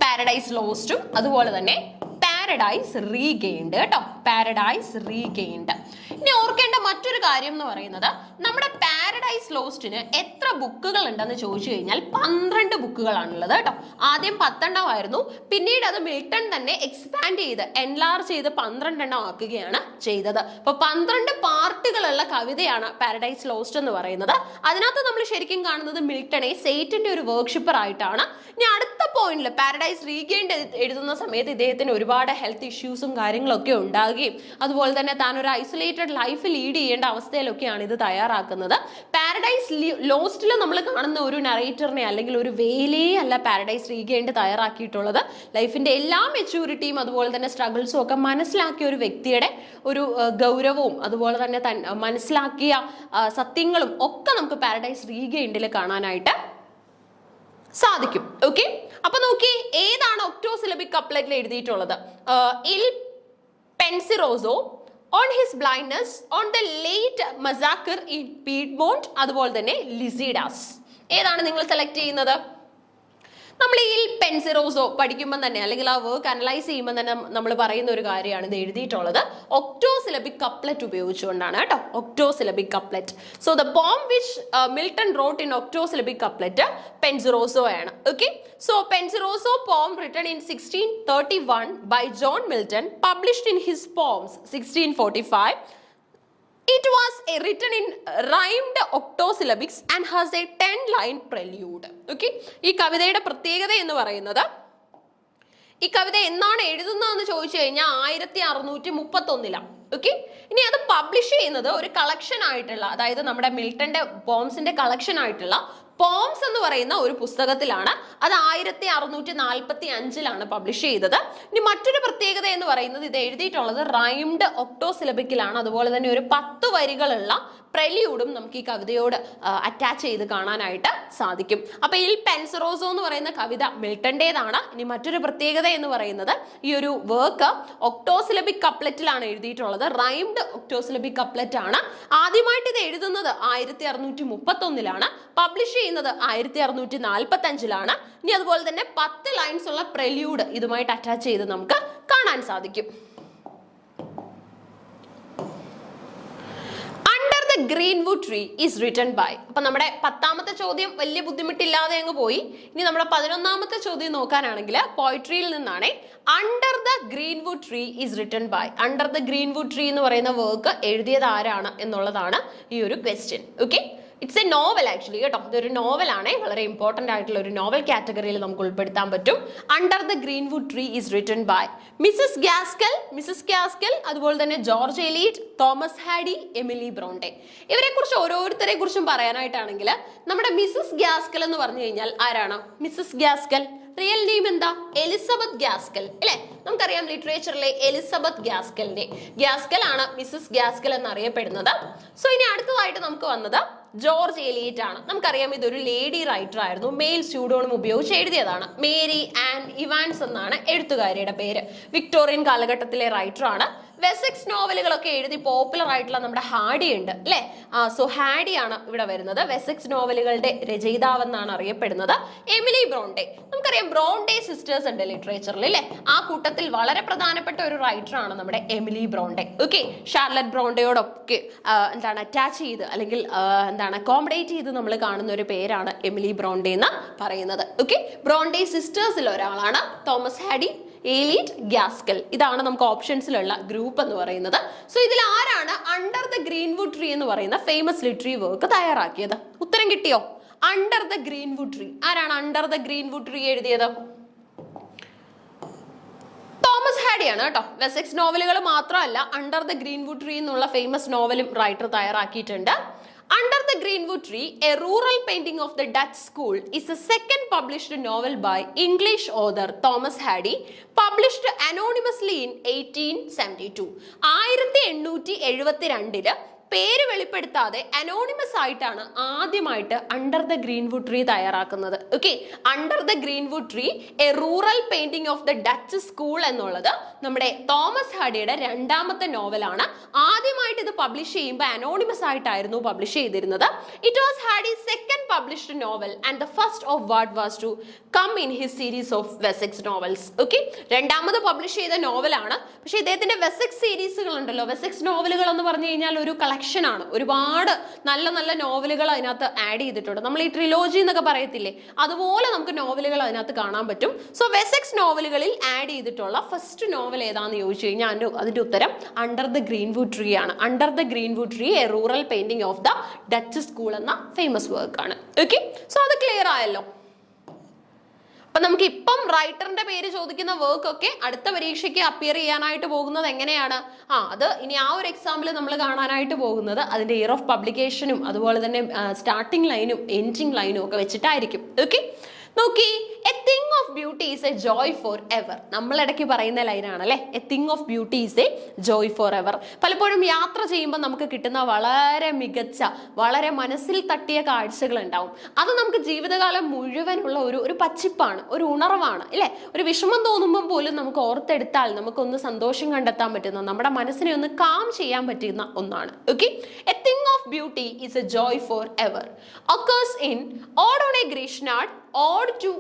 പാരഡൈസ് ലോസ്റ്റും അതുപോലെ തന്നെ പാരഡൈസ് റീഗെയിൻഡ് കേട്ടോ. Paradise Regained. ഇനി ഓർക്കേണ്ട മറ്റൊരു കാര്യം എന്ന് പറയുന്നത്, നമ്മുടെ പാരഡൈസ് ലോസ്റ്റിന് എത്ര ബുക്കുകൾ ഉണ്ടെന്ന് ചോദിച്ചു കഴിഞ്ഞാൽ 12 ബുക്കുകളാണുള്ളത് കേട്ടോ. ആദ്യം 10 ആയിരുന്നു, പിന്നീട് അത് മിൽട്ടൺ തന്നെ എക്സ്പാൻഡ് ചെയ്ത് എൻലാർജ് ചെയ്ത് 12 ആക്കുകയാണ് ചെയ്തത്. അപ്പൊ 12 പാർട്ടുകളുള്ള കവിതയാണ് പാരഡൈസ് ലോസ്റ്റ് എന്ന് പറയുന്നത്. അതിനകത്ത് നമ്മൾ ശരിക്കും കാണുന്നത് മിൽട്ടനെ സെയ്റ്റിന്റെ ഒരു വർക്ക്ഷിപ്പർ ആയിട്ടാണ്. ഇനി അടുത്ത പോയിന്റ് പോയിന്റിൽ പാരഡൈസ് റീഗെയിൻഡ് എഴുതുന്ന സമയത്ത് ഇദ്ദേഹത്തിന് ഒരുപാട് ഹെൽത്ത് ഇഷ്യൂസും കാര്യങ്ങളൊക്കെ ഉണ്ടാകുകയും അതുപോലെ തന്നെ താൻ ഒരു ഐസൊലേറ്റഡ് ലൈഫ് ലീഡ് ചെയ്യേണ്ട അവസ്ഥയിലൊക്കെയാണ് ഇത് തയ്യാറാക്കുന്നത്. പാരഡൈസ് ലോസ്റ്റിൽ നമ്മൾ കാണുന്ന ഒരു നറേറ്ററിനെ അല്ലെങ്കിൽ ഒരു വേലേ അല്ല പാരഡൈസ് റീഗെയിൻഡ് തയ്യാറാക്കിയിട്ടുള്ളത്. ലൈഫിന്റെ എല്ലാ മെച്യൂരിറ്റിയും അതുപോലെ തന്നെ സ്ട്രഗിൾസും ഒക്കെ മനസ്സിലാക്കിയ ഒരു വ്യക്തിയുടെ ഒരു ഗൗരവവും അതുപോലെ തന്നെ മനസ്സിലാക്കിയ സത്യങ്ങളും ഒക്കെ നമുക്ക് പാരഡൈസ് റീഗെയിൻഡിൽ കാണാനായിട്ട് സാധിക്കും. ഓക്കെ, അപ്പൊ നോക്കി ഏതാണ് ഒക്ടോസിലബിക് കപ്ലറ്റിൽ എഴുതിയിട്ടുള്ളത്? Il Penseroso, On His Blindness, On the Late Massacre in Piedmont, അതുപോലെ തന്നെ ലിസിഡാസ്. ഏതാണ് നിങ്ങൾ സെലക്ട് ചെയ്യുന്നത്? നമ്മൾ ഈ പെൻസിറോസോ പഠിക്കുമ്പോൾ തന്നെ അല്ലെങ്കിൽ ആ വർക്ക് അനലൈസ് ചെയ്യുമ്പോൾ തന്നെ നമ്മൾ പറയുന്ന ഒരു കാര്യമാണ് ഇത് എഴുതിയിട്ടുള്ളത് ഒക്ടോസിലബിക് കപ്ലറ്റ് ഉപയോഗിച്ചുകൊണ്ടാണ് കേട്ടോ. Octosyllabic couplet. So the poem which Milton wrote in octosyllabic couplet Penseroso ആണ്. Okay, so Penseroso poem written in 1631 by John Milton, published in his poems 1645. It was written in rhymed octosyllabics and has a 10-line prelude. Okay, ഈ കവിതയുടെ പ്രത്യേകത എന്ന് പറയുന്നത് ഈ കവിത എന്നാണ് എഴുതുന്നതെന്ന് ചോദിച്ചു കഴിഞ്ഞാൽ 1631. ഓക്കെ, ഇനി അത് പബ്ലിഷ് ചെയ്യുന്നത് ഒരു കളക്ഷൻ ആയിട്ടുള്ള, അതായത് നമ്മുടെ മിൽട്ടന്റെ പോംസിന്റെ കളക്ഷൻ ആയിട്ടുള്ള പോംസ് എന്ന് പറയുന്ന ഒരു പുസ്തകത്തിലാണ്. അത് 1645 പബ്ലിഷ് ചെയ്തത്. ഇനി മറ്റൊരു പ്രത്യേകത എന്ന് പറയുന്നത് ഇത് എഴുതിയിട്ടുള്ളത് റൈംഡ് ഒക്ടോസിലബിക്കിലാണ്. അതുപോലെ തന്നെ ഒരു 10 വരികളുള്ള പ്രല്യൂഡും നമുക്ക് ഈ കവിതയോട് അറ്റാച്ച് ചെയ്ത് കാണാനായിട്ട് സാധിക്കും. അപ്പൊ ഈ പെൻസിറോസോ എന്ന് പറയുന്ന കവിത മിൽട്ടന്റേതാണ്. ഇനി മറ്റൊരു പ്രത്യേകത എന്ന് പറയുന്നത് ഈ ഒരു വർക്ക് ഒക്ടോസിലബിക് കപ്ലറ്റിലാണ് എഴുതിയിട്ടുള്ളത്. റൈംഡ് ഒക്ടോസിലബിക് കപ്ലറ്റ് ആണ്. ആദ്യമായിട്ട് ഇത് എഴുതുന്നത് 1631, പബ്ലിഷ് ചെയ്യുന്നത് 1645. ഇനി അതുപോലെ തന്നെ 10 ലൈൻസ് ഉള്ള പ്രല്യൂഡ് ഇതുമായിട്ട് അറ്റാച്ച് ചെയ്ത് നമുക്ക് കാണാൻ സാധിക്കും. Greenwood tree is written by. അപ്പൊ നമ്മുടെ 10ാമത്തെ ചോദ്യം വലിയ ബുദ്ധിമുട്ടില്ലാതെ അങ്ങ് പോയി. ഇനി നമ്മുടെ 11ാമത്തെ ചോദ്യം നോക്കാനാണെങ്കിൽ പോയിട്രിയിൽ നിന്നാണ്. Under the greenwood tree is written by. Under the greenwood tree എന്ന് പറയുന്ന വർക്ക് എഴുതിയത് ആരാണ് എന്നുള്ളതാണ് ഈ ഒരു question. Okay, it's a novel actually കേട്ടോ. ഇതൊരു നോവലാണ്. വളരെ ഇമ്പോർട്ടന്റ് ആയിട്ടുള്ള ഒരു നോവൽ കാറ്റഗറിയിൽ നമുക്ക് ഉൾപ്പെടുത്താൻ പറ്റും. Under the greenwood tree is written by Mrs Gaskell, അതുപോലെ തന്നെ George Eliot, Thomas Hardy, Emily Bronte. ഇവരെ കുറിച്ച് ഓരോരുത്തരെ കുറിച്ചും പറയാനായിട്ടാണെങ്കിൽ നമ്മുടെ മിസസ് ഗാസ്കൽ എന്ന് പറഞ്ഞു കഴിഞ്ഞാൽ ആരാണ്? മിസസ് ഗാസ്കൽ റിയൽ നെയിം എന്താ? എലിസബത്ത് ഗാസ്കൽ അല്ലെ? നമുക്കറിയാം ലിറ്ററേച്ചറിലെ എലിസബത്ത് ഗ്യാസ്കൽ ആണ് മിസസ് ഗാസ്കൽ എന്നറിയപ്പെടുന്നത്. സോ ഇനി അടുത്തതായിട്ട് നമുക്ക് വന്നത് ജോർജ് എലിയറ്റ് ആണ്. നമുക്കറിയാം ഇതൊരു ലേഡി റൈറ്റർ ആയിരുന്നു. മെയിൽ സ്യൂഡോണിം ഉപയോഗിച്ച് എഴുതിയതാണ്. മേരി ആൻ ഇവാൻസ് എന്നാണ് എഴുത്തുകാരിയുടെ പേര്. വിക്ടോറിയൻ കാലഘട്ടത്തിലെ റൈറ്റർ ആണ്. വെസെക്സ് നോവലുകളൊക്കെ എഴുതി പോപ്പുലർ ആയിട്ടുള്ള നമ്മുടെ ഹാഡി ഉണ്ട് അല്ലെ? സോ ഹാഡി ആണ് ഇവിടെ വരുന്നത്. വെസെക്സ് നോവലുകളുടെ രചയിതാവ് എന്നാണ് അറിയപ്പെടുന്നത്. എമിലി ബ്രോണ്ടെ, നമുക്കറിയാം ബ്രോണ്ടെ സിസ്റ്റേഴ്സ് ഉണ്ട് ലിറ്ററേച്ചറിൽ അല്ലെ? ആ കൂട്ടത്തിൽ വളരെ പ്രധാനപ്പെട്ട ഒരു റൈറ്റർ ആണ് നമ്മുടെ എമിലി ബ്രോണ്ടെ. ഓക്കെ, ഷാർലറ്റ് ബ്രോണ്ടയോടൊക്കെ എന്താണ് അറ്റാച്ച് ചെയ്ത് അല്ലെങ്കിൽ എന്താണ് അക്കോമഡേറ്റ് ചെയ്ത് നമ്മൾ കാണുന്ന ഒരു പേരാണ് എമിലി ബ്രോണ്ടെ എന്ന് പറയുന്നത്. ഓക്കെ, ബ്രോണ്ടെ സിസ്റ്റേഴ്സിൽ ഒരാളാണ് തോമസ് ഹാഡി, എലീറ്റ്, ഗാസ്കൽ. ഇതാണ് നമുക്ക് ഓപ്ഷൻസിലുള്ള ഗ്രൂപ്പ് എന്ന് പറയുന്നത്. സോ ഇതിൽ ആരാണ് അണ്ടർ ദ ഗ്രീൻവുഡ് ട്രീ എന്ന് പറയുന്ന ഫേമസ് ലിറ്റററി വർക്ക് തയ്യാറാക്കിയത്? ഉത്തരം കിട്ടിയോ? Under the greenwood tree. ആരാണ് അണ്ടർ ദ ഗ്രീൻവുഡ് ട്രീ എഴുതിയത്? തോമസ് ഹാഡി ആണ് കേട്ടോ. വെസെക്സ് നോവലുകൾ മാത്രമല്ല, അണ്ടർ ദ ഗ്രീൻവുഡ് ട്രീ എന്നുള്ള ഫേമസ് നോവലും റൈറ്റർ തയ്യാറാക്കിയിട്ടുണ്ട്. Under the Greenwood Tree, a rural painting of the Dutch school is the second published novel by English author Thomas Hardy, published anonymously in 1872. 1872 പേര് വെളിപ്പെടുത്താതെ anonymous ആയിട്ടാണ് ആദ്യമായിട്ട് under the greenwood tree തയ്യാറാക്കുന്നത്. Okay, under the greenwood tree A rural painting of the Dutch school എന്നുള്ളത് നമ്മുടെ Thomas ഹാഡിയുടെ 2ാമത്തെ നോവലാണ്. ആദ്യമായിട്ട് ഇത് publish ചെയ്യുമ്പോൾ അനോണിമസ് ആയിട്ടായിരുന്നു പബ്ലിഷ് ചെയ്തിരുന്നത്. It was Hardy's second published novel and the first of what was to come in his series of Wessex novels. Okay, 2ാമത് publish ചെയ്ത നോവലാണ്. പക്ഷേ ഇദ്ദേഹത്തിന്റെ വെസെക്സ് സീരീസുകൾ ഉണ്ടല്ലോ, വെസെക്സ് നോവലുകൾ എന്ന് പറഞ്ഞു കഴിഞ്ഞാൽ ഒരു കളക്ഷൻ ആണ്. ഒരുപാട് നല്ല നല്ല നോവലുകൾ അതിനകത്ത് ആഡ് ചെയ്തിട്ടുണ്ട്. നമ്മൾ ഈ ട്രിലോജി എന്നൊക്കെ പറയത്തില്ലേ, അതുപോലെ നമുക്ക് നോവലുകൾ അതിനകത്ത് കാണാൻ പറ്റും. സോ വെസെക്സ് നോവലുകളിൽ ആഡ് ചെയ്തിട്ടുള്ള ഫസ്റ്റ് നോവൽ ഏതാണെന്ന് ചോദിച്ചു കഴിഞ്ഞാൽ അതിന്റെ ഉത്തരം അണ്ടർ ദ ഗ്രീൻവുഡ് ട്രീ ആണ്. Under the greenwood tree A rural painting of the Dutch school എന്ന ഫേമസ് വർക്ക് ആണ്. ഓക്കെ, സോ അത് ക്ലിയർ ആയല്ലോ. അപ്പൊ നമുക്ക് ഇപ്പം റൈറ്ററിന്റെ പേര് ചോദിക്കുന്ന വർക്ക് ഒക്കെ അടുത്ത പരീക്ഷയ്ക്ക് അപ്പിയർ ചെയ്യാനായിട്ട് പോകുന്നത് എങ്ങനെയാണ്? അത് ഇനി ആ ഒരു എക്സാമ്പിൾ നമ്മൾ കാണാനായിട്ട് പോകുന്നത് അതിന്റെ ഇയർ ഓഫ് പബ്ലിക്കേഷനും അതുപോലെ തന്നെ സ്റ്റാർട്ടിംഗ് ലൈനും എൻഡിങ് ലൈനും ഒക്കെ വെച്ചിട്ടായിരിക്കും. ഓക്കെ, നോക്കി, A thing of beauty is a joy for ever. നമ്മൾ ഇടയ്ക്ക് പറയുന്ന ലൈനാണ് അല്ലെ, A thing of beauty is a joy for ever. പലപ്പോഴും യാത്ര ചെയ്യുമ്പോൾ നമുക്ക് കിട്ടുന്ന വളരെ മികച്ച, വളരെ മനസ്സിൽ തട്ടിയ കാഴ്ചകൾ ഉണ്ടാവും. അത് നമുക്ക് ജീവിതകാലം മുഴുവനുള്ള ഒരു പച്ചിപ്പാണ്, ഒരു ഉണർവാണ് അല്ലെ. ഒരു വിഷമം തോന്നുമ്പോൾ പോലും നമുക്ക് ഓർത്തെടുത്താൽ നമുക്കൊന്ന് സന്തോഷം കണ്ടെത്താൻ പറ്റുന്ന, നമ്മുടെ മനസ്സിനെ ഒന്ന് കാം ചെയ്യാൻ പറ്റുന്ന ഒന്നാണ്. Okay, A thing of beauty is a joy for ever occurs in Ode on a Grecian, Ode to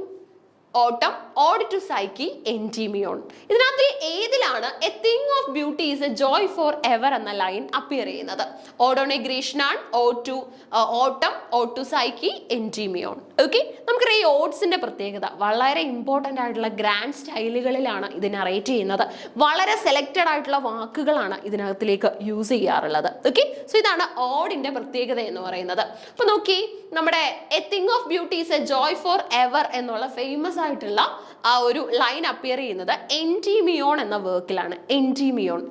Autumn, Ode to Psyche, Endymion. ഇതിനകത്ത് ഏതിലാണ് a thing of beauty is a joy for ever എന്ന line appear ചെയ്യുന്നത്? Ode on a Grecian, Ode to Autumn, Ode to Psyche, Endymion. Okay, നമുക്കറിയാം ഈ ഓഡ്സിന്റെ പ്രത്യേകത വളരെ important ആയിട്ടുള്ള grand സ്റ്റൈലുകളിലാണ് ഇത് നറേറ്റ് ചെയ്യുന്നത്. വളരെ സെലക്റ്റഡ് ആയിട്ടുള്ള വാക്കുകളാണ് ഇതിനകത്തിലേക്ക് യൂസ് ചെയ്യാറുള്ളത്. ഓക്കെ, സോ ഇതാണ് ഓഡിന്റെ പ്രത്യേകത എന്ന് പറയുന്നത്. അപ്പൊ നോക്കി, നമ്മുടെ A thing of beauty is a joy for ever എന്നുള്ള ഫേമസ് ആയിട്ടുള്ള ആ ഒരു ലൈൻ അപ്പിയർ ചെയ്യുന്നത് എൻഡിമിയോൺ എന്ന വർക്കിലാണ്. എൻഡിമിയോൺ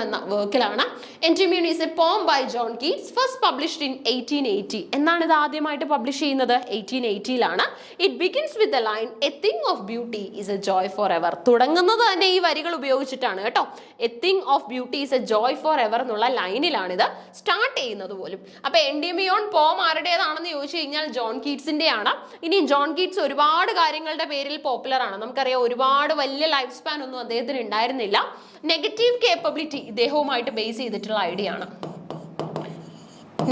എന്ന വർക്കിലാണ്. Endymion is a poem by John Keats, first published in 1880. എന്നാണ് ഇത് ആദ്യമായിട്ട് പബ്ലിഷ് ചെയ്യുന്നത്? 1880ലാണ്. It begins with the line a thing of beauty is a joy for ever. തുടങ്ങുന്നത് തന്നെ ഈ വരികൾ ഉപയോഗിച്ചിട്ടാണ് കേട്ടോ. A thing of beauty is a joy for ever എന്നുള്ള ലൈനിലാണ് ഇത് സ്റ്റാർട്ട് ചെയ്യുന്നത് പോലും. അപ്പൊ എൻഡിമിയോൺ പോം ആരുടേതാണെന്ന് ചോദിച്ചു കഴിഞ്ഞാൽ ജോൺ കീറ്റ്സിന്റെ ആണ്. ഇനി ജോൺ കീറ്റ്സ് ഒരുപാട് കാര്യങ്ങളുടെ പേരിൽ പോപ്പുലർ ആണ്. നമുക്കറിയാം ഒരുപാട് വലിയ ലൈഫ് സ്പാൻ ഒന്നും അദ്ദേഹത്തിന് ഉണ്ടായിരുന്നില്ല. നെഗറ്റീവ് കേപ്പബിലിറ്റി ഇദ്ദേഹവുമായിട്ട് ബേസ് ചെയ്തിട്ടുള്ള ഐഡിയ ആണ്.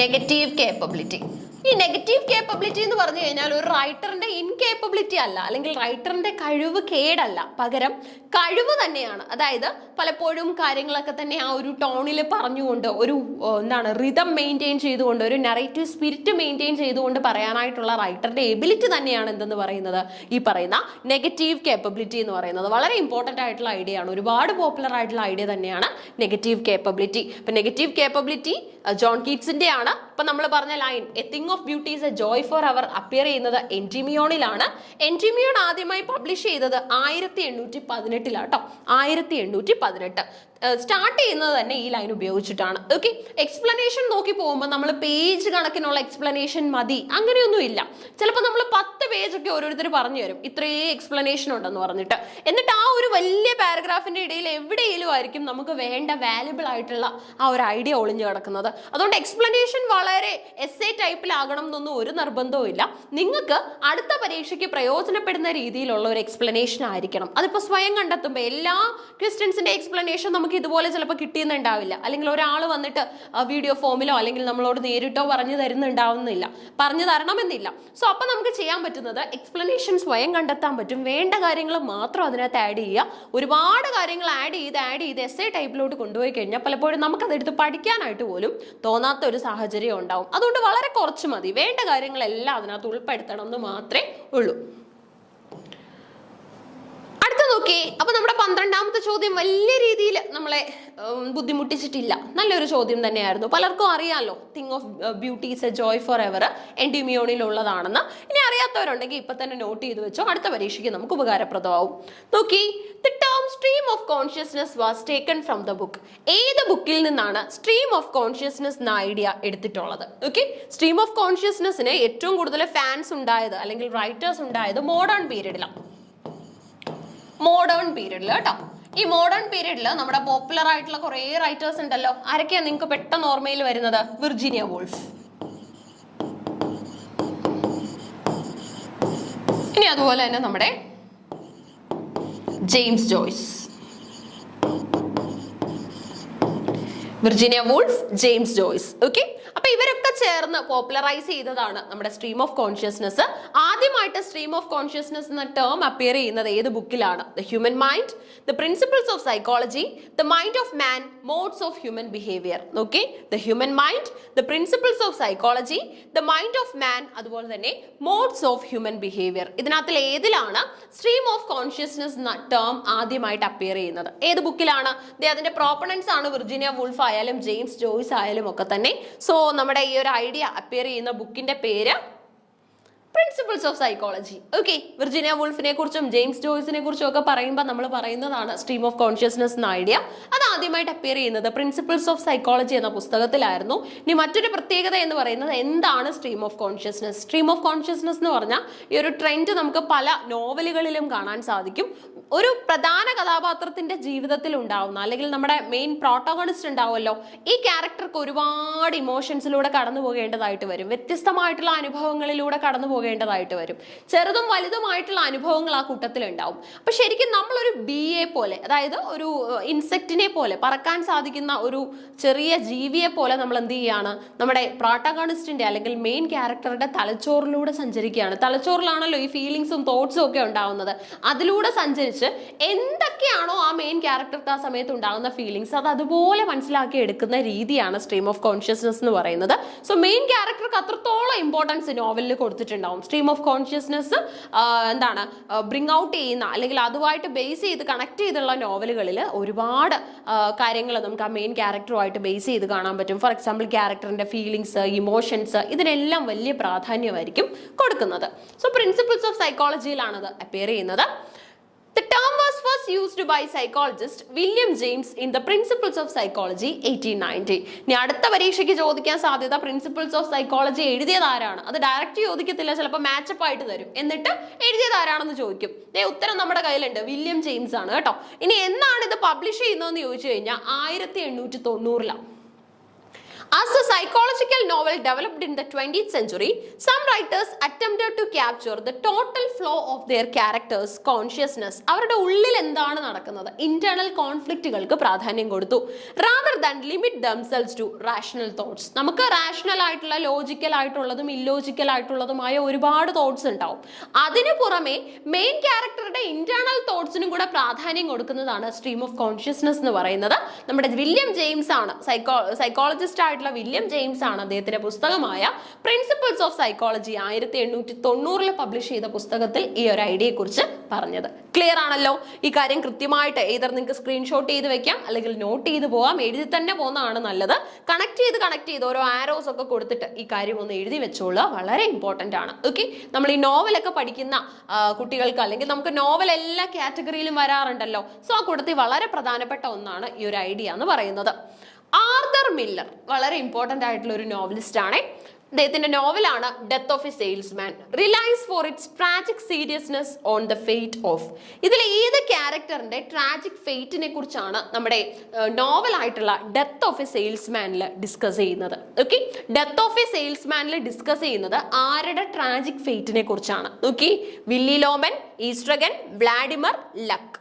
Negative capability. ഈ നെഗറ്റീവ് കേപ്പബിലിറ്റി എന്ന് പറഞ്ഞു കഴിഞ്ഞാൽ ഒരു റൈറ്ററിന്റെ ഇൻകേപ്പബിലിറ്റി അല്ല, അല്ലെങ്കിൽ റൈറ്ററിന്റെ കഴിവ് കേടല്ല, പകരം കഴിവ് തന്നെയാണ്. അതായത് പലപ്പോഴും കാര്യങ്ങളൊക്കെ തന്നെ ആ ഒരു ടോണിൽ പറഞ്ഞുകൊണ്ട്, ഒരു റിതം മെയിൻറ്റെയിൻ ചെയ്തുകൊണ്ട്, ഒരു നറേറ്റീവ് സ്പിരിറ്റ് മെയിൻറ്റെയിൻ ചെയ്തുകൊണ്ട് പറയാനായിട്ടുള്ള റൈറ്ററിന്റെ എബിലിറ്റി തന്നെയാണ് എന്തെന്ന് പറയുന്നത്, ഈ പറയുന്ന നെഗറ്റീവ് കേപ്പബിലിറ്റി എന്ന് പറയുന്നത്. വളരെ ഇമ്പോർട്ടൻ്റ് ആയിട്ടുള്ള ഐഡിയ ആണ്, ഒരുപാട് പോപ്പുലർ ആയിട്ടുള്ള ഐഡിയ തന്നെയാണ് നെഗറ്റീവ് കേപ്പബിലിറ്റി. ഇപ്പൊ നെഗറ്റീവ് കേപ്പബിലിറ്റി ജോൺ കീറ്റ്സിന്റെ ആണ്. ഇപ്പൊ നമ്മൾ പറഞ്ഞ line a thing of beauty is a joy forever അപ്പിയർ ചെയ്യുന്നത് എൻഡിമിയോണിലാണ്. എൻഡിമിയോൺ ആദ്യമായി പബ്ലിഷ് ചെയ്തത് 1818 1818. സ്റ്റാർട്ട് ചെയ്യുന്നത് തന്നെ ഈ ലൈൻ ഉപയോഗിച്ചിട്ടാണ്. ഓക്കെ, എക്സ്പ്ലനേഷൻ നോക്കി പോകുമ്പോൾ നമ്മൾ പേജ് കണക്കിനുള്ള എക്സ്പ്ലനേഷൻ മതി അങ്ങനെയൊന്നും ഇല്ല. ചിലപ്പോൾ നമ്മൾ 10 പേജൊക്കെ ഓരോരുത്തർ പറഞ്ഞു തരും, ഇത്രയും എക്സ്പ്ലനേഷൻ ഉണ്ടെന്ന് പറഞ്ഞിട്ട്. എന്നിട്ട് ആ ഒരു വലിയ പാരഗ്രാഫിന്റെ ഇടയിൽ എവിടെയെങ്കിലും ആയിരിക്കും നമുക്ക് വേണ്ട വാല്യുബിൾ ആയിട്ടുള്ള ആ ഒരു ഐഡിയ ഒളിഞ്ഞു കിടക്കുന്നത്. അതുകൊണ്ട് എക്സ്പ്ലനേഷൻ വളരെ എസ്സേ ടൈപ്പിലാകണം എന്നൊന്നും ഒരു നിർബന്ധവും ഇല്ല. നിങ്ങൾക്ക് അടുത്ത പരീക്ഷയ്ക്ക് പ്രയോജനപ്പെടുന്ന രീതിയിലുള്ള ഒരു എക്സ്പ്ലനേഷൻ ആയിരിക്കണം. അതിപ്പോൾ സ്വയം കണ്ടെത്തുമ്പോൾ എല്ലാ ക്വസ്റ്റ്യൻസിന്റെ എക്സ്പ്ലനേഷൻ നമുക്ക് ഇതുപോലെ ചിലപ്പോൾ കിട്ടിയെന്നുണ്ടാവില്ല, അല്ലെങ്കിൽ ഒരാൾ വന്നിട്ട് വീഡിയോ ഫോമിലോ അല്ലെങ്കിൽ നമ്മളോട് നേരിട്ടോ പറഞ്ഞു തരണമെന്നില്ല. സോ അപ്പൊ നമുക്ക് ചെയ്യാൻ പറ്റുന്നത് എക്സ്പ്ലനേഷൻ സ്വയം കണ്ടെത്താൻ പറ്റും. വേണ്ട കാര്യങ്ങൾ മാത്രം അതിനകത്ത് ആഡ് ചെയ്യുക. ഒരുപാട് കാര്യങ്ങൾ ആഡ് ചെയ്ത് എസ്സേ ടൈപ്പിലോട്ട് കൊണ്ടുപോയി കഴിഞ്ഞാൽ പലപ്പോഴും നമുക്കതെടുത്ത് പഠിക്കാനായിട്ട് പോലും തോന്നാത്ത ഒരു സാഹചര്യം ഉണ്ടാവും. അതുകൊണ്ട് വളരെ കുറച്ച് മതി, വേണ്ട കാര്യങ്ങളെല്ലാം അതിനകത്ത് ഉൾപ്പെടുത്തണം എന്ന് മാത്രമേ ഉള്ളൂ. നോക്കി, അപ്പൊ നമ്മുടെ 12ാമത്തെ ചോദ്യം വലിയ രീതിയിൽ നമ്മളെ ബുദ്ധിമുട്ടിച്ചിട്ടില്ല, നല്ലൊരു ചോദ്യം തന്നെയായിരുന്നു. പലർക്കും അറിയാമല്ലോ thing of beauty is a joy for ever എൻഡിമിയോണിൽ ഉള്ളതാണെന്ന്. ഇനി അറിയാത്തവരുണ്ടെങ്കിൽ ഇപ്പൊ തന്നെ നോട്ട് ചെയ്ത് വെച്ചോ, അടുത്ത പരീക്ഷയ്ക്ക് നമുക്ക് ഉപകാരപ്രദമാവും. നോക്കി, the term stream of consciousness was taken from the book. ഏത് ബുക്കിൽ നിന്നാണ് സ്ട്രീം ഓഫ് കോൺഷ്യസ്നസ് എന്ന ഐഡിയ എടുത്തിട്ടുള്ളത്? ഓക്കെ, സ്ട്രീം ഓഫ് കോൺഷ്യസ്നസ്സിന് ഏറ്റവും കൂടുതൽ ഫാൻസ് ഉണ്ടായത് അല്ലെങ്കിൽ റൈറ്റേഴ്സ് ഉണ്ടായത് മോഡേൺ പീരീഡിലാണ്. കേട്ടോ. ഈ മോഡേൺ പീരീഡിൽ നമ്മുടെ പോപ്പുലർ ആയിട്ടുള്ള കുറെ റൈറ്റേഴ്സ് ഉണ്ടല്ലോ. ആരൊക്കെയാ നിങ്ങൾക്ക് പെട്ടെന്ന് ഓർമ്മയിൽ വരുന്നത്? വിർജീനിയ വൂൾഫ്, ഇനി അതുപോലെ തന്നെ നമ്മുടെ James Joyce. Virginia Woolf, James Joyce. Okay, അപ്പൊ ഇവരൊക്കെ ചേർന്ന് പോപ്പുലറൈസ് ചെയ്തതാണ് നമ്മുടെ സ്ട്രീം ഓഫ് കോൺഷ്യസ്നസ്. ആദ്യമായിട്ട് സ്ട്രീം ഓഫ് കോൺഷ്യസ്നസ് എന്ന ടേം അപ്പിയർ ചെയ്യുന്നത് ഏത് ബുക്കിലാണ്? The Human Mind, the Principles of Psychology, the Mind of Man, Modes of Human Behaviour. Okay, the Human Mind, the Principles of Psychology, the Mind of Man, അതുപോലെ തന്നെ Modes of Human Behaviour. ഇതിനകത്തിൽ ഏതിലാണ് stream of consciousness എന്ന term ആദ്യമായിട്ട് appear ചെയ്യുന്നത്? ഏത് ബുക്കിലാണ്? അതിന്റെ പ്രോപ്പണൻസ് ആണ് വിർജീനിയ വൂൾഫ് ആയാലും ജെയിംസ് ജോയ്സ് ആയാലും ഒക്കെ തന്നെ. സോ നമ്മുടെ ഈ ഒരു ഐഡിയ അപ്പിയർ ചെയ്യുന്ന ബുക്കിന്റെ പേര് Principles of Psychology. Okay, Virginia വുൾഫിനെ കുറിച്ചും ജെയിംസ് ജോയ്സിനെ കുറിച്ചും ഒക്കെ പറയുമ്പോൾ നമ്മൾ പറയുന്നതാണ് സ്ട്രീം ഓഫ് കോൺഷ്യസ്നസ് എന്ന ഐഡിയ. അത് ആദ്യമായിട്ട് അപ്പിയർ ചെയ്യുന്നത് പ്രിൻസിപ്പിൾസ് ഓഫ് സൈക്കോളജി എന്ന പുസ്തകത്തിലായിരുന്നു. ഇനി മറ്റൊരു പ്രത്യേകത എന്ന് പറയുന്നത് എന്താണ് stream of consciousness? Stream of consciousness എന്ന് പറഞ്ഞാൽ ഈ ഒരു ട്രെൻഡ് നമുക്ക് പല നോവലുകളിലും കാണാൻ സാധിക്കും. ഒരു പ്രധാന കഥാപാത്രത്തിന്റെ ജീവിതത്തിൽ ഉണ്ടാവുന്ന, അല്ലെങ്കിൽ നമ്മുടെ മെയിൻ പ്രോട്ടോഗണിസ്റ്റ് ഉണ്ടാവുമല്ലോ, ഈ ക്യാരക്ടർക്ക് ഒരുപാട് ഇമോഷൻസിലൂടെ കടന്നു പോകേണ്ടതായിട്ട് വരും, വ്യത്യസ്തമായിട്ടുള്ള അനുഭവങ്ങളിലൂടെ കടന്നു പോകേണ്ടതായിട്ട് വരും. ചെറുതും വലുതുമായിട്ടുള്ള അനുഭവങ്ങൾ ആ കൂട്ടത്തിൽ ഉണ്ടാവും. അപ്പൊ ശരിക്കും നമ്മളൊരു ബീയെ പോലെ, അതായത് ഒരു ഇൻസെക്റ്റിനെ പോലെ, പറക്കാൻ സാധിക്കുന്ന ഒരു ചെറിയ ജീവിയെ പോലെ നമ്മൾ എന്ത് ചെയ്യാണ്, നമ്മുടെ പ്രോട്ടോഗണിസ്റ്റിന്റെ അല്ലെങ്കിൽ മെയിൻ ക്യാരക്ടറുടെ തലച്ചോറിലൂടെ സഞ്ചരിക്കുകയാണ്. തലച്ചോറിലാണല്ലോ ഈ ഫീലിങ്സും തോട്ട്സും ഒക്കെ ഉണ്ടാവുന്നത്. അതിലൂടെ സഞ്ചരിച്ച് എന്തൊക്കെയാണോ ആ മെയിൻ ക്യാരക്ടർക്ക് ആ സമയത്ത് ഉണ്ടാകുന്ന ഫീലിങ്സ്, അത് അതുപോലെ മനസ്സിലാക്കി എടുക്കുന്ന രീതിയാണ് സ്ട്രീം ഓഫ് കോൺഷ്യസ്നസ് എന്ന് പറയുന്നത്. സോ മെയിൻ ക്യാരക്ടർക്ക് അത്രത്തോളം ഇമ്പോർട്ടൻസ് നോവലിൽ കൊടുത്തിട്ടുണ്ടാവും. സ്ട്രീം ഓഫ് കോൺഷ്യസ്നസ് എന്താണ് ബ്രിങ് ഔട്ട് ചെയ്യുന്ന, അല്ലെങ്കിൽ അതുമായിട്ട് ബേസ് ചെയ്ത് കണക്ട് ചെയ്തുള്ള നോവലുകളിൽ ഒരുപാട് കാര്യങ്ങൾ നമുക്ക് ആ മെയിൻ ക്യാരക്ടറുമായിട്ട് ബേസ് ചെയ്ത് കാണാൻ പറ്റും. ഫോർ എക്സാമ്പിൾ ക്യാരക്ടറിന്റെ ഫീലിങ്സ്, ഇമോഷൻസ്, ഇതിനെല്ലാം വലിയ പ്രാധാന്യമായിരിക്കും കൊടുക്കുന്നത്. സോ പ്രിൻസിപ്പിൾസ് ഓഫ് സൈക്കോളജിയിലാണ് അത് അപ്പിയർ ചെയ്യുന്നത്. The term was first used by psychologist William James in the Principles of Psychology 1890. ഇനി അടുത്ത പരീക്ഷയ്ക്ക് ചോദിക്കാൻ സാധ്യത പ്രിൻസിപ്പിൾസ് ഓഫ് സൈക്കോളജി എഴുതിയത് ആരാണ്? അത് ഡയറക്റ്റ് ചോദിക്കത്തില്ല, ചിലപ്പോൾ മാച്ചപ്പ് ആയിട്ട് തരും. എന്നിട്ട് എഴുതിയത് ആരാണെന്ന് ചോദിക്കും. ഉത്തരം നമ്മുടെ കയ്യിലുണ്ട്, വില്യം ജെയിംസ് ആണ് കേട്ടോ. ഇനി എന്നാണ് ഇത് പബ്ലിഷ് ചെയ്യുന്നതെന്ന് ചോദിച്ചു കഴിഞ്ഞാൽ 1890. As the psychological novel developed in the 20th century, some writers attempted to capture the total flow of their characters' consciousness. അവരുടെ ഉള്ളിൽ എന്താണ് നടക്കുന്നത്, ഇന്റേണൽ കോൺഫ്ലിക്റ്റുകൾക്ക് പ്രാധാന്യം കൊടുത്തു. Rather than limit themselves to rational thoughts. നമുക്ക് റാഷണൽ ആയിട്ടുള്ള, ലോജിക്കൽ ആയിട്ടുള്ളതും illogical ആയിട്ടുള്ളതുമായ ഒരുപാട് തോട്ട്സ് ഉണ്ടാവും. അതിനു പുറമെ മെയിൻ ക്യാരക്ടറുടെ ഇന്റേണൽ തോട്ട്സിനും കൂടെ പ്രാധാന്യം കൊടുക്കുന്നതാണ് സ്ട്രീം ഓഫ് കോൺഷ്യസ്നസ് എന്ന് പറയുന്നത്. നമ്മുടെ വില്യം ജെയിംസ് ആണ്, സൈക്കോളജിസ്റ്റ് ആയിട്ടുള്ള വില്യം ജെയിംസ് ആണ് അദ്ദേഹത്തിന്റെ പുസ്തകമായ പ്രിൻസിപ്പിൾസ് ഓഫ് സൈക്കോളജി 1890 പബ്ലിഷ് ചെയ്ത പുസ്തകത്തിൽ ഈ ഒരു ഐഡിയയെ കുറിച്ച് പറഞ്ഞത്. ക്ലിയർ ആണല്ലോ? ഈ കാര്യം കൃത്യമായിട്ട് ഏതർ നിങ്ങൾക്ക് സ്ക്രീൻഷോട്ട് ചെയ്ത് വെക്കാം, അല്ലെങ്കിൽ നോട്ട് ചെയ്ത് പോവാം. എഴുതി തന്നെ പോകുന്നതാണ് നല്ലത്. കണക്ട് ചെയ്ത് ഓരോ ആരോസ് ഒക്കെ കൊടുത്തിട്ട് ഈ കാര്യം ഒന്ന് എഴുതി വെച്ചോളുക, വളരെ ഇമ്പോർട്ടന്റ് ആണ്. ഓക്കെ, നമ്മൾ ഈ നോവലൊക്കെ പഠിക്കുന്ന കുട്ടികൾക്ക്, അല്ലെങ്കിൽ നമുക്ക് നോവൽ എല്ലാ കാറ്റഗറിയിലും വരാറുണ്ടല്ലോ, സോ ആ കൂട്ടത്തിൽ വളരെ പ്രധാനപ്പെട്ട ഒന്നാണ് ഈ ഒരു ഐഡിയ എന്ന് പറയുന്നത്. ആർതർ മില്ലർ വളരെ ഇമ്പോർട്ടന്റ് ആയിട്ടുള്ള ഒരു നോവലിസ്റ്റ് ആണ്. അദ്ദേഹത്തിന്റെ നോവലാണ് Death of a Salesman. Relies for its tragic seriousness on the fate of. ഇതിൽ ഏത് ക്യാരക്ടറിന്റെ ട്രാജിക് ഫേറ്റിനെ കുറിച്ചാണ് നമ്മുടെ നോവലായിട്ടുള്ള ഡെത്ത് ഓഫ് എ സെയിൽസ്മാനിൽ ഡിസ്കസ് ചെയ്യുന്നത്? ഓക്കെ, ഡെത്ത് ഓഫ് എ സെയിൽസ്മാനിൽ ഡിസ്കസ് ചെയ്യുന്നത് ആരുടെ ട്രാജിക് ഫേറ്റിനെ കുറിച്ചാണ്? Okay, Willy Loman, Estragon, Vladimir, Lucky.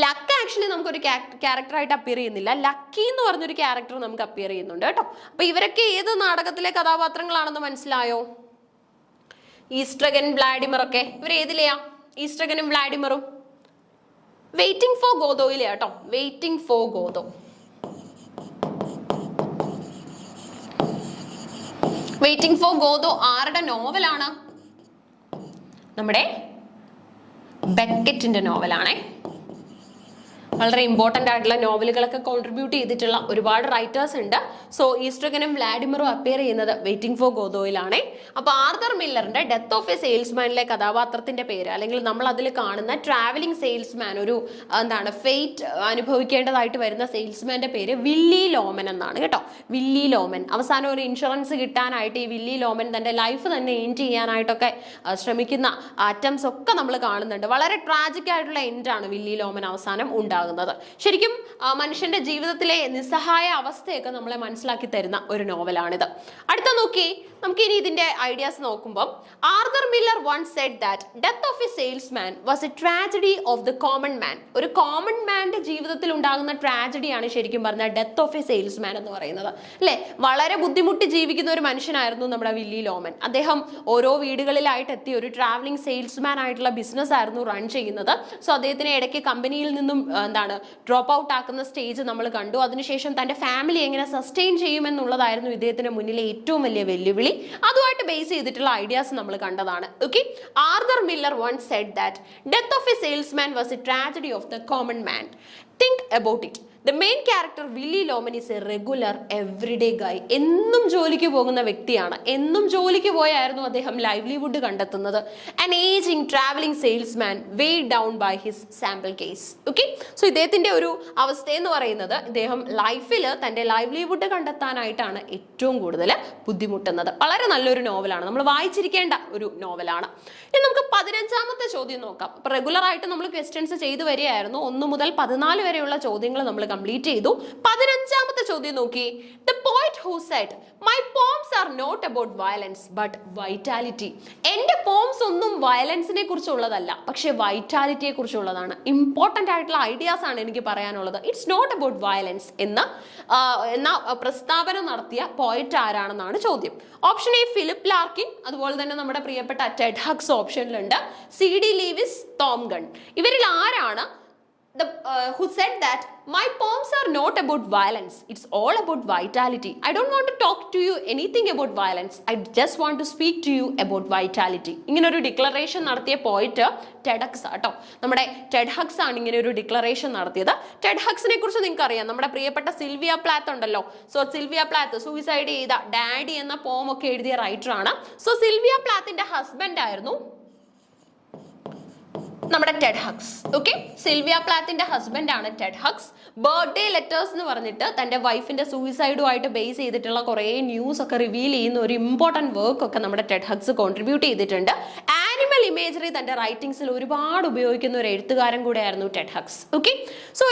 Lucky actually നമുക്കൊരു ക്യാരക്ടറായിട്ട് അപ്പിയർ ചെയ്യുന്നില്ല. ലക്കി എന്ന് പറഞ്ഞൊരു ക്യാരക്ടർ നമുക്ക് അപ്പിയർ ചെയ്യുന്നുണ്ട് കേട്ടോ. അപ്പൊ ഇവരൊക്കെ ഏത് നാടകത്തിലെ കഥാപാത്രങ്ങളാണെന്ന് മനസ്സിലായോ? ഈസ്ട്രഗൻ, വ്ളാഡിമർ ഒക്കെ ഇവർ ഏതിലെയാ? ഈസ്ട്രഗനും വ്ളാഡിമറും വെയിറ്റിംഗ് ഫോർ ഗോദോയിലെ കേട്ടോ. Waiting for Godot. Waiting for Godot ആരുടെ നോവലാണ്? നമ്മുടെ ബെക്കറ്റിന്റെ നോവലാണേ. വളരെ ഇമ്പോർട്ടൻ്റ് ആയിട്ടുള്ള നോവലുകളൊക്കെ കോൺട്രിബ്യൂട്ട് ചെയ്തിട്ടുള്ള ഒരുപാട് റൈറ്റേഴ്സ് ഉണ്ട്. സോ ഈസ്ട്രഗനും വ്ളാഡിമറും അപ്പിയർ ചെയ്യുന്നത് വെയിറ്റിംഗ് ഫോർ ഗോദോയിലാണ്. അപ്പൊ ആർതർ മില്ലറിന്റെ ഡെത്ത് ഓഫ് എ സെയിൽസ്മാനിലെ കഥാപാത്രത്തിന്റെ പേര്, അല്ലെങ്കിൽ നമ്മൾ അതിൽ കാണുന്ന ട്രാവലിംഗ് സെയിൽസ്മാൻ, ഒരു എന്താണ് ഫെയ്റ്റ് അനുഭവിക്കേണ്ടതായിട്ട് വരുന്ന സെയിൽസ്മാന്റെ പേര് വില്ലി ലോമൻ എന്നാണ് കേട്ടോ. വില്ലി ലോമൻ. അവസാനം ഒരു ഇൻഷുറൻസ് കിട്ടാനായിട്ട് ഈ വില്ലി ലോമൻ തന്റെ ലൈഫ് തന്നെ എൻഡ് ചെയ്യാനായിട്ടൊക്കെ ശ്രമിക്കുന്ന അറ്റംപ്റ്റ്സ് ഒക്കെ നമ്മൾ കാണുന്നുണ്ട്. വളരെ ട്രാജിക് ആയിട്ടുള്ള എൻഡാണ് വില്ലി ലോമൻ അവസാനം ഉണ്ടാകുന്നത്. ശരിക്കും മനുഷ്യന്റെ ജീവിതത്തിലെ നിസ്സഹായ അവസ്ഥയൊക്കെ നമ്മളെ മനസ്സിലാക്കി തരുന്ന ഒരു നോവലാണിത്. അടുത്ത നോക്കി, നമുക്ക് ഇനി ഇതിന്റെ ഐഡിയാസ് നോക്കുമ്പോൾ Arthur Miller once said that death of a salesman was a tragedy of the common man. ഒരു കോമൺ മാന്റെ ജീവിതത്തിൽ ഉണ്ടാകുന്ന ട്രാജഡിയാണ് ശരിക്കും പറഞ്ഞാൽ ഡെത്ത് ഓഫ് എ സെയിൽസ്മാൻ എന്ന് പറയുന്നത്, അല്ലെ? വളരെ ബുദ്ധിമുട്ടി ജീവിക്കുന്ന ഒരു മനുഷ്യനായിരുന്നു നമ്മുടെ വില്ലി ലോമൻ. അദ്ദേഹം ഓരോ വീടുകളിലായിട്ട് എത്തി ഒരു ട്രാവലിംഗ് സെയിൽസ്മാൻ ആയിട്ടുള്ള ബിസിനസ് ആയിരുന്നു റൺ ചെയ്യുന്നത്. സോ അദ്ദേഹത്തിന് ഇടയ്ക്ക് കമ്പനിയിൽ നിന്നും ഡ്രോപ്പ് ഔട്ട് ആക്കുന്ന സ്റ്റേജ് നമ്മൾ കണ്ടു. അതിനുശേഷം തന്റെ ഫാമിലി എങ്ങനെ സസ്റ്റെയിൻ ചെയ്യുമെന്നുള്ളതായിരുന്നു ഇദ്ദേഹത്തിന് മുന്നിലെ ഏറ്റവും വലിയ വെല്ലുവിളി. അതുമായിട്ട് ബേസ് ചെയ്തിട്ടുള്ള ഐഡിയാസ് നമ്മൾ കണ്ടതാണ്. Okay, Arthur Miller once said that death of a salesman was a tragedy of the common man. Think about it. The main character Willy Loman is a regular everyday guy. എന്നും ജോലിക്ക് പോകുന്ന വ്യക്തിയാണ്. എന്നും ജോലിക്ക് പോയായിരുന്നു അദ്ദേഹം ലൈവ്ലിഹുഡ് കണ്ടെത്തുന്നത്. An aging traveling salesman weighed down by his sample case. Okay, so ഇദ്ദേഹത്തിന്റെ ഒരു അവസ്ഥ എന്ന് പറയുന്നത് ഇദ്ദേഹം ലൈഫിൽ തന്റെ ലൈവ്ലിഹുഡ് കണ്ടെത്താനായിട്ടാണ് ഏറ്റവും കൂടുതൽ ബുദ്ധിമുട്ടുന്നത്. വളരെ നല്ലൊരു നോവലാണ്, നമ്മൾ വായിച്ചിരിക്കേണ്ട ഒരു നോവലാണ്. ഇനി നമുക്ക് 15ാമത്തെ ചോദ്യം നോക്കാം. അപ്പൊ റെഗുലർ ആയിട്ട് നമ്മൾ ക്വസ്റ്റ്യൻസ് ചെയ്തു വരികയായിരുന്നു. 1 മുതൽ 14 വരെയുള്ള ചോദ്യങ്ങൾ നമ്മൾ കംപ്ലീറ്റ് ചെയ്തു. 15ാമത്തെ ചോദ്യം നോക്കി. The poet who said, my poems are not about violence but vitality. എന്റെ പോംസ് ഒന്നും വയലൻസിനെ കുറിച്ചുള്ളതല്ല, പക്ഷെ വൈറ്റാലിറ്റിയെ കുറിച്ചുള്ളതാണ്. ഇമ്പോർട്ടന്റ് ആയിട്ടുള്ള ഐഡിയാസ് ആണ് എനിക്ക് പറയാനുള്ളത്. ഇറ്റ്സ് നോട്ട് അബൌട്ട് വയലൻസ് എന്ന പ്രസ്താവന നടത്തിയ പോയിറ്റ് ആരാണെന്നാണ് ചോദ്യം. ഓപ്ഷൻ എ ഫിലിപ്പ് ലാർക്കിൻ, അതുപോലെ തന്നെ നമ്മുടെ പ്രിയപ്പെട്ട ടെഡ് ഹക്സ് ഓപ്ഷനിലുണ്ട്. CD Leavis, Tom Gunn. ഇവരിൽ ആരാണ് who said that my poems are not about violence, it's all about vitality. I don't want to talk to you anything about violence, I just want to speak to you about vitality. ഇങ്ങനെ ഒരു declaration നടത്തിയ പോയിറ്റ് Ted hugs ആട്ടോ. നമ്മുടെ Ted hugs ആണ് ഇങ്ങനെ ഒരു declaration നടത്തിയത്. ടെഡ് ഹക്സിനെ കുറിച്ച് നിങ്ങൾക്ക് അറിയാം, നമ്മുടെ പ്രിയപ്പെട്ട സിൽവിയ പ്ലാത്ത് ഉണ്ടല്ലോ. സോ സിൽവിയ പ്ലാത്ത് സൂയിസൈഡ് ചെയ്ത ഡാഡി എന്ന പോം ഒക്കെ എഴുതിയ റൈറ്റർ ആണ്. സോ സിൽവിയ പ്ലാത്തിന്റെ ഹസ്ബൻഡ് ആയിരുന്നു നമ്മുടെ ടെഡ് ഹക്സ്. ഓക്കെ, സിൽവിയ പ്ലാത്തിന്റെ ഹസ്ബൻഡ് ആണ് ടെഡ് ഹക്സ്. ബർത്ത്ഡേ ലെറ്റേഴ്സ് എന്ന് പറഞ്ഞിട്ട് തന്റെ വൈഫിന്റെ സൂയിസൈഡുമായിട്ട് ബേസ് ചെയ്തിട്ടുള്ള കുറേ ന്യൂസ് ഒക്കെ റിവീൽ ചെയ്യുന്ന ഒരു ഇമ്പോർട്ടന്റ് വർക്ക് ഒക്കെ നമ്മുടെ ടെഡ് ഹക്സ് കോൺട്രിബ്യൂട്ട് ചെയ്തിട്ടുണ്ട്. ആനിമൽ ഇമേജറി തന്റെ റൈറ്റിംഗ്സിൽ ഒരുപാട് ഉപയോഗിക്കുന്ന ഒരു എഴുത്തുകാരൻ കൂടെയായിരുന്നു ടെഡ് ഹക്സ്. ഓക്കെ, സോ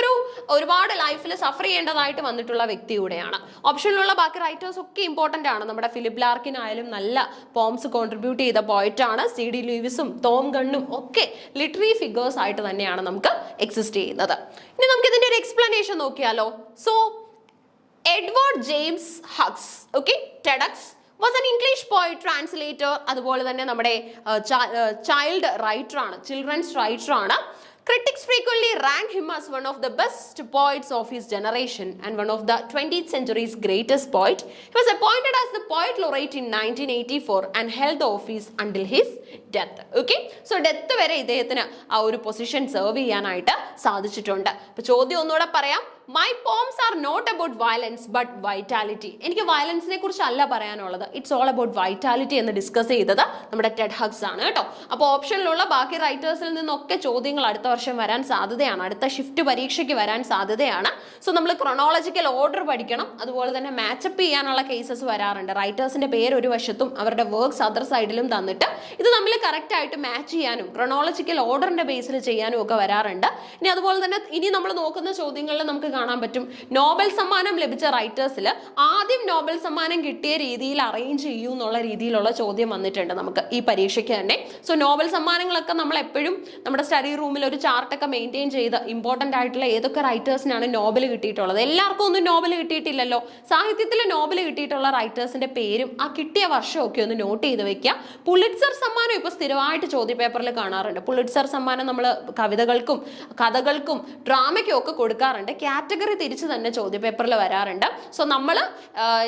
ഒരുപാട് ലൈഫിൽ സഫർ ചെയ്യേണ്ടതായിട്ട് വന്നിട്ടുള്ള വ്യക്തി കൂടെയാണ്. ഓപ്ഷനിലുള്ള ബാക്കി റൈറ്റേഴ്സ് ഒക്കെ ഇമ്പോർട്ടന്റ് ആണ്. നമ്മുടെ ഫിലിപ്പ് ലാർക്കിൻ ആയാലും നല്ല പോംസ് കോൺട്രിബ്യൂട്ട് ചെയ്ത പോയിറ്റ് ആണ്. CD ലൂയിസും ടോം ഗണ്ണും ഒക്കെ ലിറ്റററി ഫിഗേഴ്സ് ആയിട്ട് തന്നെയാണ് നമുക്ക് എക്സിസ്റ്റ് ചെയ്യുന്നത്. ഇനി നമുക്ക് ഇതിന്റെ ഒരു എക്സ്പ്ലനേഷൻ നോക്കിയാലോ. So Edward James hugs, okay, Ted hugs was an English poet, translator, അതുപോലെ തന്നെ നമ്മുടെ ചൈൽഡ് റൈറ്റർ ആണ്, ചിൽഡ്രൻസ് റൈറ്റർ ആണ്. Critics frequently rank him as one of the best poets of his generation and one of the 20th century's greatest poet. He was appointed as the poet laureate in 1984 and held the office until his death. Okay, so death വരെ ഇദ്ദേഹത്തിന് ആ ഒരു position serve ചെയ്യാനായിട്ട് സാധിച്ചിട്ടുണ്ട്. അപ്പോൾ ചോദ്യം ഒന്നുകൂടെ പറയാം. My poems are not about violence but vitality. എനിക്ക് വയലൻസിനെ കുറിച്ച് അല്ല പറയാനുള്ളത്, ഇറ്റ്സ് ഓൾ അബൌട്ട് വൈറ്റാലിറ്റി എന്ന് ഡിസ്കസ് ചെയ്തത് നമ്മുടെ ടെഡ് ഹക്സ് ആണ് കേട്ടോ. അപ്പോൾ ഓപ്ഷനിലുള്ള ബാക്കി റൈറ്റേഴ്സിൽ നിന്നൊക്കെ ചോദ്യങ്ങൾ അടുത്ത വർഷം വരാൻ സാധ്യതയാണ്, അടുത്ത ഷിഫ്റ്റ് പരീക്ഷയ്ക്ക് വരാൻ സാധ്യതയാണ്. സോ നമ്മൾ ക്രൊണോളജിക്കൽ ഓർഡർ പഠിക്കണം. അതുപോലെ തന്നെ മാച്ചപ്പ് ചെയ്യാനുള്ള കേസസ് വരാറുണ്ട്. റൈറ്റേഴ്സിന്റെ പേര് ഒരു വശത്തും അവരുടെ വർക്ക്സ് അതർ സൈഡിലും തന്നിട്ട് ഇത് നമ്മൾ കറക്റ്റ് ആയിട്ട് മാച്ച് ചെയ്യാനും ക്രൊണോളജിക്കൽ ഓർഡറിന്റെ ബേസിൽ ചെയ്യാനും ഒക്കെ വരാറുണ്ട്. ഇനി അതുപോലെ തന്നെ ഇനി നമ്മൾ നോക്കുന്ന ചോദ്യങ്ങളിൽ നമുക്ക് കാണാൻ പറ്റും, നോബൽ സമ്മാനം ലഭിച്ച റൈറ്റേഴ്സിൽ ആദ്യം നോബൽ സമ്മാനം കിട്ടിയ രീതിയിൽ അറേഞ്ച് ചെയ്യൂ എന്നുള്ള രീതിയിലുള്ള ചോദ്യം വന്നിട്ടുണ്ട് നമുക്ക് ഈ പരീക്ഷയ്ക്ക് തന്നെ. സോ നോബൽ സമ്മാനങ്ങളൊക്കെ നമ്മൾ എപ്പോഴും നമ്മുടെ സ്റ്റഡി റൂമിൽ ഒരു ചാർട്ടൊക്കെ മെയിൻറ്റെയിൻ ചെയ്ത് ഇമ്പോർട്ടൻ്റ് ആയിട്ടുള്ള ഏതൊക്കെ റൈറ്റേഴ്സിനാണ് നോബൽ കിട്ടിയിട്ടുള്ളത്. എല്ലാവർക്കും ഒന്നും നോബൽ കിട്ടിയിട്ടില്ലല്ലോ. സാഹിത്യത്തിൽ നോബൽ കിട്ടിയിട്ടുള്ള റൈറ്റേഴ്സിന്റെ പേരും ആ കിട്ടിയ വർഷമൊക്കെ ഒന്ന് നോട്ട് ചെയ്ത് വെക്കുക. പുളിറ്റ്സർ സമ്മാനം ഇപ്പോൾ സ്ഥിരമായിട്ട് ചോദ്യപേപ്പറിൽ കാണാറുണ്ട്. പുളിറ്റ്സർ സമ്മാനം നമ്മൾ കവിതകൾക്കും കഥകൾക്കും ഡ്രാമയ്ക്കും ഒക്കെ കൊടുക്കാറുണ്ട്. കാറ്റഗറി തിരിച്ച് തന്നെ ചോദ്യപേപ്പറിൽ വരാറുണ്ട്. സോ നമ്മൾ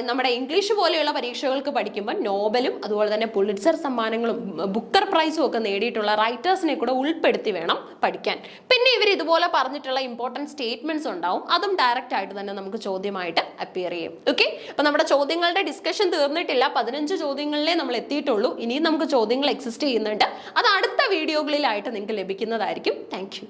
നമ്മുടെ ഇംഗ്ലീഷ് പോലെയുള്ള പരീക്ഷകൾക്ക് പഠിക്കുമ്പോൾ നോബലും അതുപോലെ തന്നെ പുളിറ്റ്സർ സമ്മാനങ്ങളും ബുക്കർ പ്രൈസും ഒക്കെ നേടിയിട്ടുള്ള റൈറ്റേഴ്സിനെ കൂടെ ഉൾപ്പെടുത്തി വേണം പഠിക്കാൻ. പിന്നെ ഇവർ ഇതുപോലെ പറഞ്ഞിട്ടുള്ള ഇമ്പോർട്ടൻറ്റ് സ്റ്റേറ്റ്മെന്റ്സ് ഉണ്ടാവും, അതും ഡയറക്റ്റ് ആയിട്ട് തന്നെ നമുക്ക് ചോദ്യമായിട്ട് അപ്പിയർ ചെയ്യും. ഓക്കെ, അപ്പൊ നമ്മുടെ ചോദ്യങ്ങളുടെ ഡിസ്കഷൻ തീർന്നിട്ടില്ല. 15 ചോദ്യങ്ങളിലേ നമ്മൾ എത്തിയിട്ടുള്ളൂ. ഇനിയും നമുക്ക് ചോദ്യങ്ങൾ എക്സിസ്റ്റ് ചെയ്യുന്നുണ്ട്. അത് അടുത്ത വീഡിയോകളിലായിട്ട് നിങ്ങൾക്ക് ലഭിക്കുന്നതായിരിക്കും. Thank you.